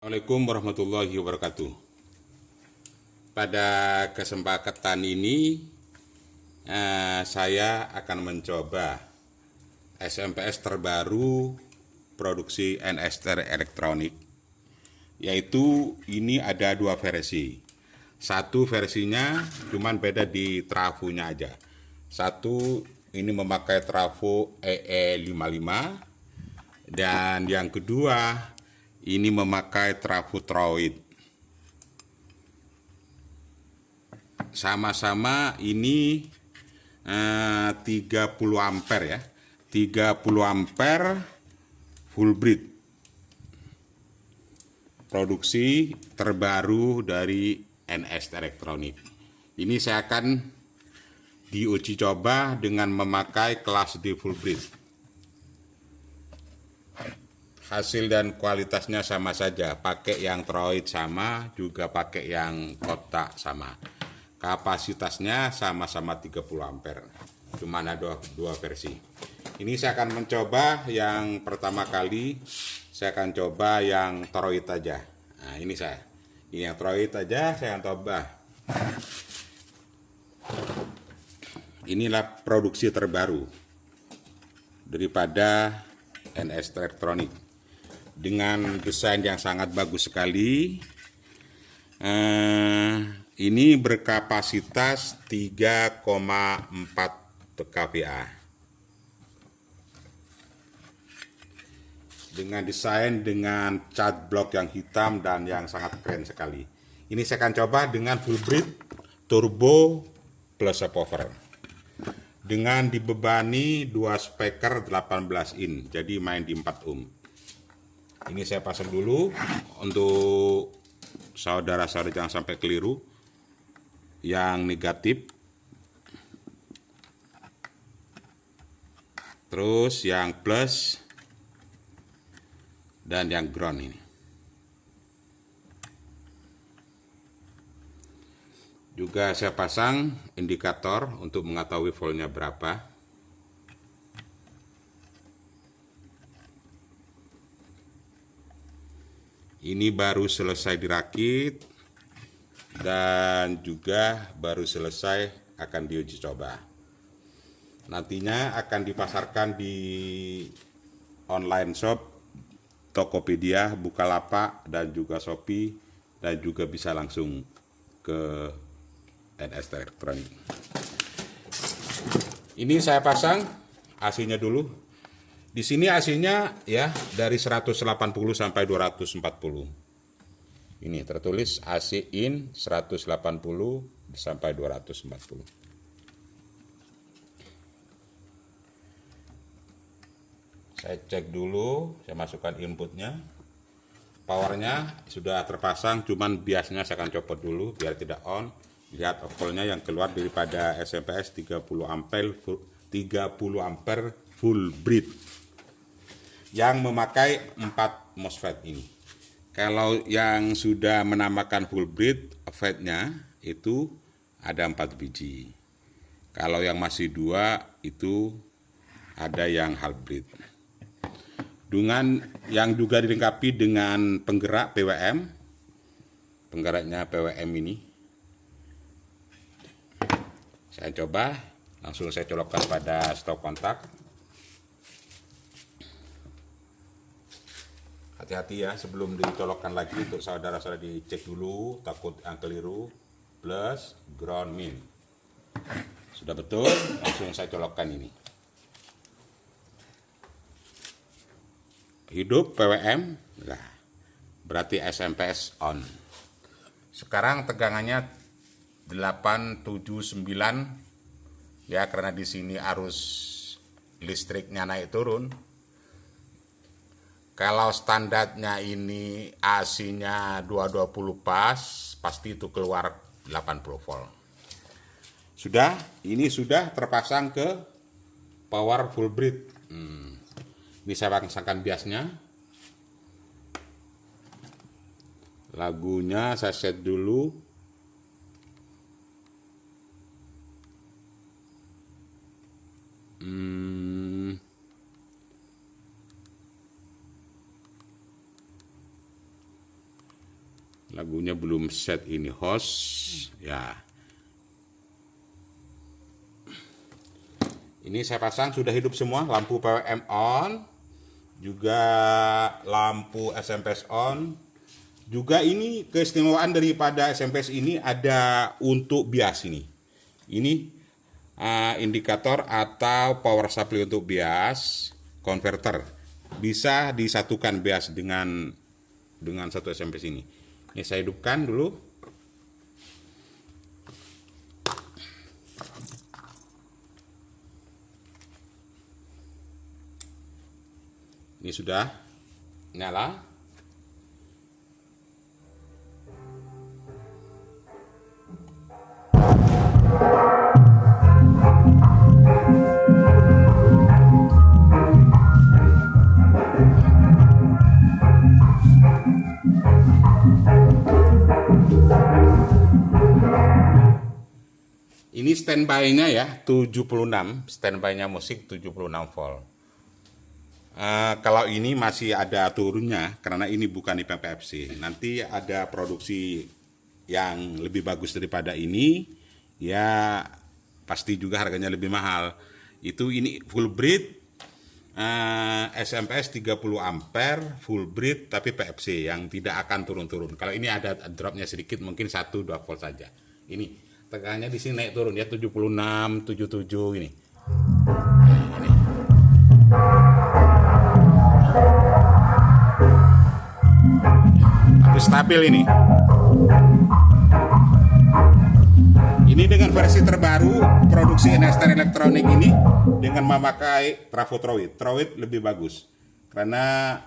Assalamualaikum warahmatullahi wabarakatuh. Pada kesempatan ini saya akan mencoba SMPS terbaru produksi NSTR Elektronik, yaitu ini ada dua versi. Satu versinya cuman beda di trafonya aja. Satu ini memakai trafo EE55, dan yang kedua ini memakai trafo Troid. Sama-sama ini 30 ampere ya. 30 ampere full bridge. Produksi terbaru dari NS Elektronik. Ini saya akan diuji coba dengan memakai kelas D full bridge. Hasil dan kualitasnya sama saja, pakai yang Troid sama, juga pakai yang kotak sama. Kapasitasnya sama-sama 30 ampere. Cuma ada dua versi. Ini saya akan mencoba yang pertama kali, saya akan coba yang Troid aja. Nah, ini yang Troid aja saya akan coba. Inilah produksi terbaru daripada NS Elektronik dengan desain yang sangat bagus sekali. Ini berkapasitas 3,4 kVA dengan desain dengan cat blok yang hitam dan yang sangat keren sekali. Ini saya akan coba dengan full bridge turbo plus subwoofer dengan dibebani 2 speaker 18 in, jadi main di 4 ohm. Ini saya pasang dulu untuk saudara-saudara jangan sampai keliru. Yang negatif, terus yang plus, dan yang ground ini. Juga saya pasang indikator untuk mengetahui voltnya berapa. Ini baru selesai dirakit dan juga baru selesai akan diuji coba. Nantinya akan dipasarkan di online shop Tokopedia, Bukalapak, dan juga Shopee, dan juga bisa langsung ke NS Elektronik. Ini saya pasang AC-nya dulu. Di sini AC-nya ya dari 180 sampai 240. Ini tertulis AC in 180 sampai 240. Saya cek dulu, saya masukkan inputnya. Powernya sudah terpasang, cuman biasanya saya akan copot dulu biar tidak on. Lihat voltnya yang keluar daripada SMPS 30 ampere full bridge yang memakai 4 MOSFET ini. Kalau yang sudah menambahkan full bridge, FET-nya itu ada 4 biji. Kalau yang masih 2 itu ada yang half bridge. Dengan yang juga dilengkapi dengan penggerak PWM. Penggeraknya PWM ini. Saya coba, langsung saya colokkan pada stop kontak. Hati-hati ya sebelum dicolokkan lagi, untuk saudara-saudara dicek dulu, takut yang keliru. Plus, ground, min. Sudah betul, langsung saya colokkan ini. Hidup PWM, nah, berarti SMPS on. Sekarang tegangannya 879 ya, karena di sini arus listriknya naik turun. Kalau standarnya ini AC-nya 220 pas, pasti itu keluar 80 volt. Sudah, ini sudah terpasang ke power full bridge. Ini saya pasangkan biasnya. Lagunya saya set dulu. Lagunya belum set ini host ya. Ini saya pasang sudah hidup semua, lampu PWM on, juga lampu SMPS on. Juga ini keistimewaan daripada SMPS ini ada untuk bias ini. Ini indikator atau power supply untuk bias converter. Bisa disatukan bias dengan satu SMPS ini. Ini saya hidupkan dulu. Ini sudah nyala. Ini standby-nya ya, 76, standby-nya musik 76 volt. Kalau ini masih ada turunnya karena ini bukan IPPFC. Nanti ada produksi yang lebih bagus daripada ini, ya pasti juga harganya lebih mahal. Ini full breed SMPS 30 ampere full breed tapi PFC yang tidak akan turun-turun. Kalau ini ada dropnya sedikit, mungkin 1-2 volt saja. Ini tegangannya di sini naik turun ya, 76, 77 ini. Ini. Tapi stabil ini. Ini dengan versi terbaru produksi NSTR Elektronik ini dengan memakai trafo Troid. Troid lebih bagus karena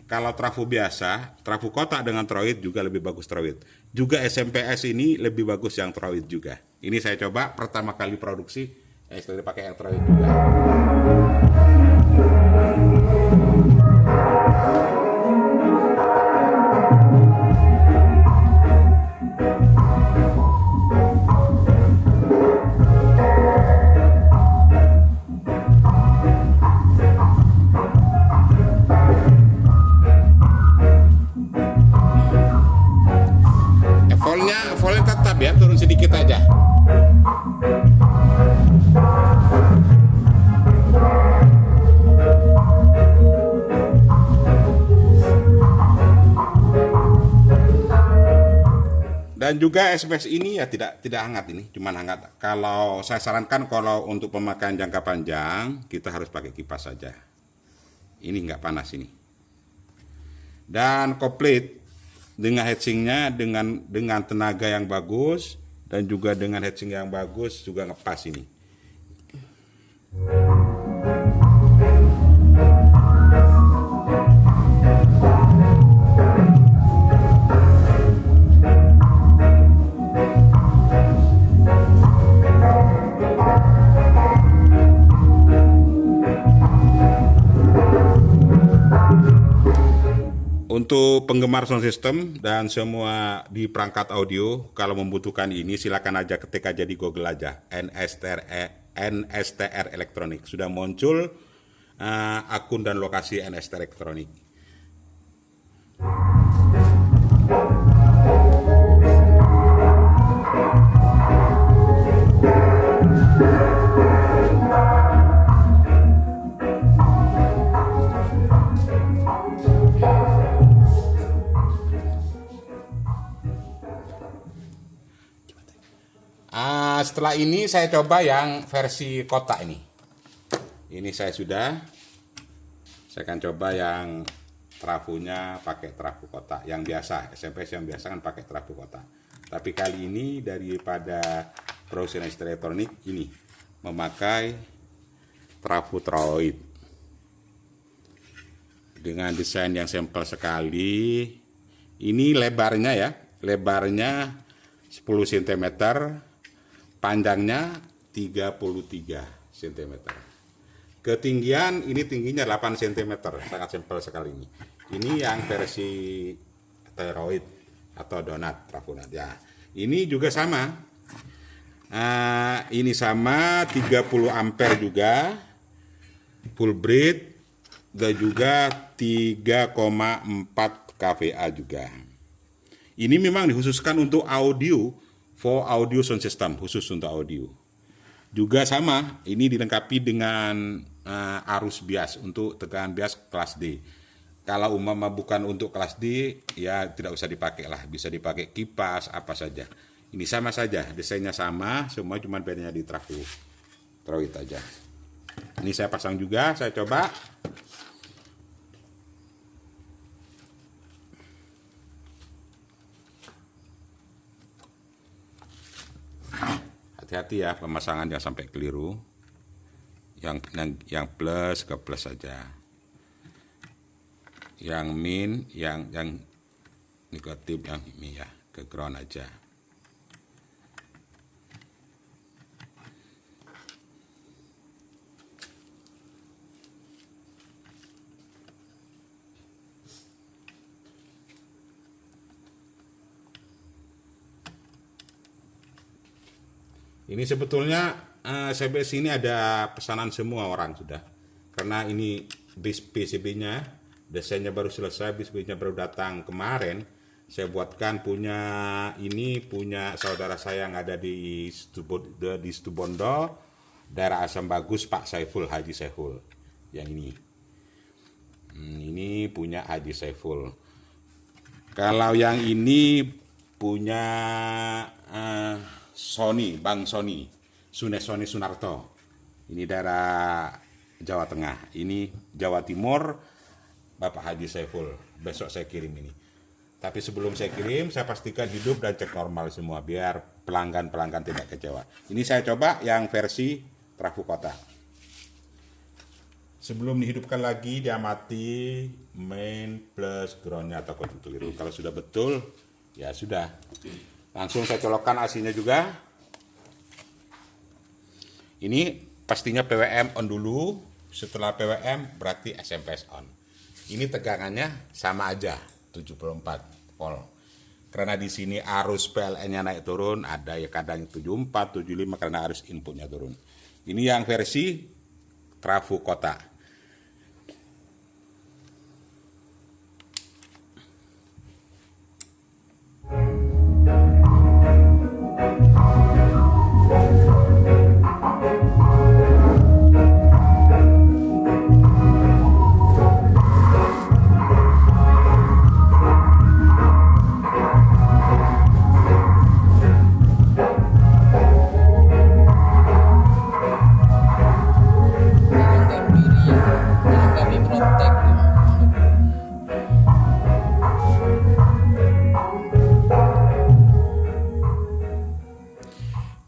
kalau trafo biasa, trafo kotak dengan Troid juga lebih bagus Troid. Juga SMPS ini lebih bagus yang Troid juga. Ini saya coba pertama kali produksi, setelah pakai yang Troid juga. Voltnya tetap ya, turun sedikit aja. Dan juga SPS ini ya tidak hangat ini, cuman hangat. Kalau saya sarankan kalau untuk pemakaian jangka panjang kita harus pakai kipas saja. Ini nggak panas ini. Dan komplit dengan heatsinknya dengan tenaga yang bagus dan juga dengan heatsink yang bagus juga ngepas ini. Untuk penggemar sound system dan semua di perangkat audio, kalau membutuhkan ini silakan aja ketik aja di Google aja NSTR Elektronik. Sudah muncul akun dan lokasi NSTR Elektronik. Setelah ini saya coba yang versi kotak ini. Ini saya akan coba yang trafonya pakai trafo kotak yang biasa. SMPS yang biasa kan pakai trafo kotak. Tapi kali ini daripada produksi NSTR Elektronik ini memakai trafo Troid dengan desain yang simpel sekali. Ini lebarnya ya, lebarnya 10 cm. Panjangnya 33 cm. Ketinggian ini tingginya 8 cm. Sangat simpel sekali ini. Ini yang versi toroid atau donat trafonat ya. Ini juga sama. Ini sama 30 ampere juga. Full breed dan juga 3,4 kVA juga. Ini memang dikhususkan untuk audio, for audio sound system, khusus untuk audio. Juga sama, ini dilengkapi dengan arus bias untuk tegangan bias kelas D. Kalau umpama bukan untuk kelas D, ya tidak usah dipakai lah, bisa dipakai kipas apa saja. Ini sama saja, desainnya sama, semua cuma bedanya di trafo. Throw it aja. Ini saya pasang juga, saya coba. Hati-hati ya pemasangan jangan sampai keliru. Yang plus ke plus saja. Yang min, yang negatif, yang ini ya ke ground aja. Ini sebetulnya CBS ini ada pesanan semua orang sudah. Karena ini PCB-nya, desainnya baru selesai, PCB-nya baru datang kemarin. Saya buatkan punya saudara saya yang ada di Situbondo, daerah Asam Bagus, Pak Saiful, Haji Saiful. Yang ini. Ini punya Haji Saiful. Kalau yang ini punya Sony, Bang Sony, Sony Sunarto. Ini daerah Jawa Tengah. Ini Jawa Timur, Bapak Haji Saiful. Besok saya kirim ini. Tapi sebelum saya kirim, saya pastikan hidup dan cek normal semua, biar pelanggan-pelanggan tidak kecewa. Ini saya coba yang versi trafo kotak. Sebelum dihidupkan lagi, dia mati main plus groundnya atau keliru. Kalau sudah betul, ya sudah. Langsung saya colokkan AC-nya juga. Ini pastinya PWM on dulu. Setelah PWM berarti SMP on. Ini tegangannya sama aja, 74 volt. Karena di sini arus PLN-nya naik turun, ada ya kadang 74, 75 karena arus inputnya turun. Ini yang versi trafo kotak.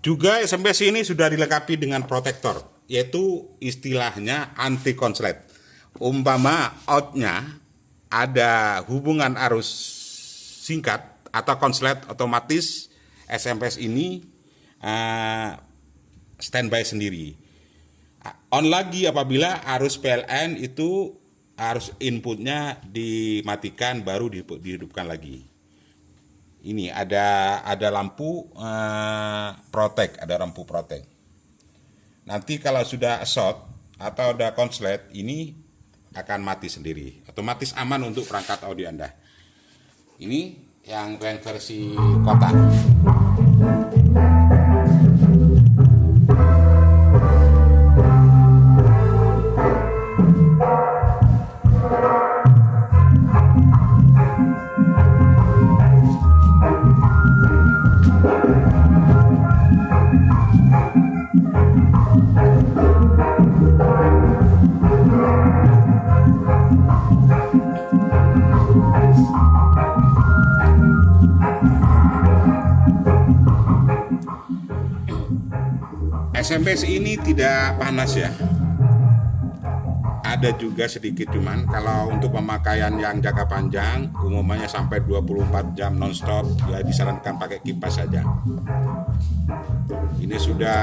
Juga SMS ini sudah dilengkapi dengan protektor, yaitu istilahnya anti konslet. Umpama outnya ada hubungan arus singkat atau konslet, otomatis SMS ini standby sendiri. On lagi apabila arus PLN itu arus inputnya dimatikan baru dihidupkan lagi. Ini ada lampu protek, ada lampu protek. Nanti kalau sudah short atau ada konslet, ini akan mati sendiri. Otomatis aman untuk perangkat audio Anda. Ini yang versi kotak. SMS ini tidak panas ya. Ada juga sedikit, cuman kalau untuk pemakaian yang jangka panjang, umumnya sampai 24 jam nonstop, ya disarankan pakai kipas saja. Ini sudah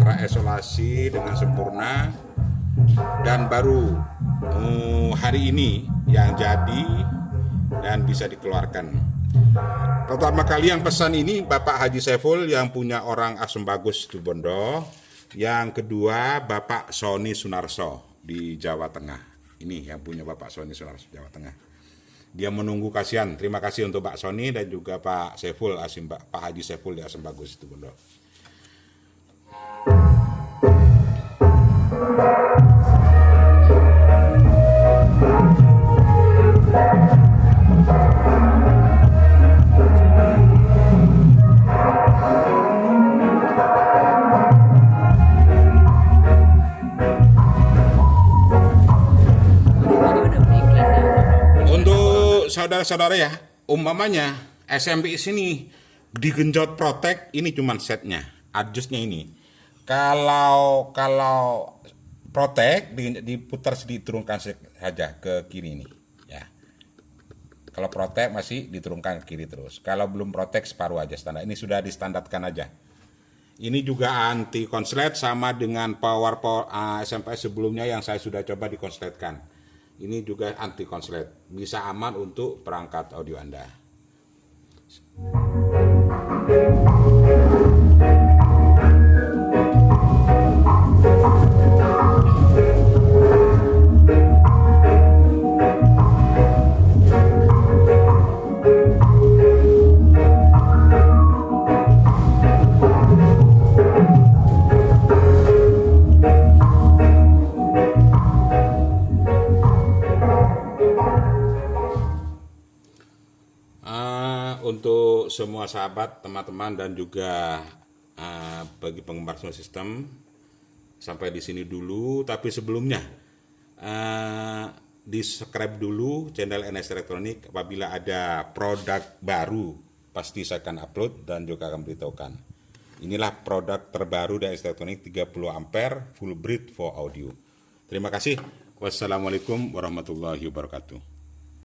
terisolasi dengan sempurna dan baru hari ini yang jadi dan bisa dikeluarkan. Pertama kali yang pesan ini Bapak Haji Saiful yang punya orang Asam Bagus Situbondo. Yang kedua Bapak Sony Sunarso di Jawa Tengah. Ini yang punya Bapak Sony Sunarso Jawa Tengah. Dia menunggu, kasihan. Terima kasih untuk Pak Sony dan juga Pak Saiful Pak Haji Saiful di Asam Bagus itu, Bunda. Saudara-saudara ya, umpamanya SMP sini digenjot protek, ini cuman setnya, adjustnya ini. Kalau protek diputar sedikit, turunkan saja ke kiri ini, ya. Kalau protek masih diturunkan ke kiri terus. Kalau belum protek separuh aja standar. Ini sudah distandarkan aja. Ini juga anti konslet sama dengan power SMS sebelumnya yang saya sudah coba dikonsletkan. Ini juga anti konslet, bisa aman untuk perangkat audio Anda. Untuk semua sahabat, teman-teman, dan juga bagi penggemar sound system, sampai di sini dulu. Tapi sebelumnya di subscribe dulu channel NS Elektronik. Apabila ada produk baru pasti saya akan upload dan juga akan beritahukan. Inilah produk terbaru dari NS Elektronik, 30 ampere full bridge for audio. Terima kasih. Wassalamualaikum warahmatullahi wabarakatuh.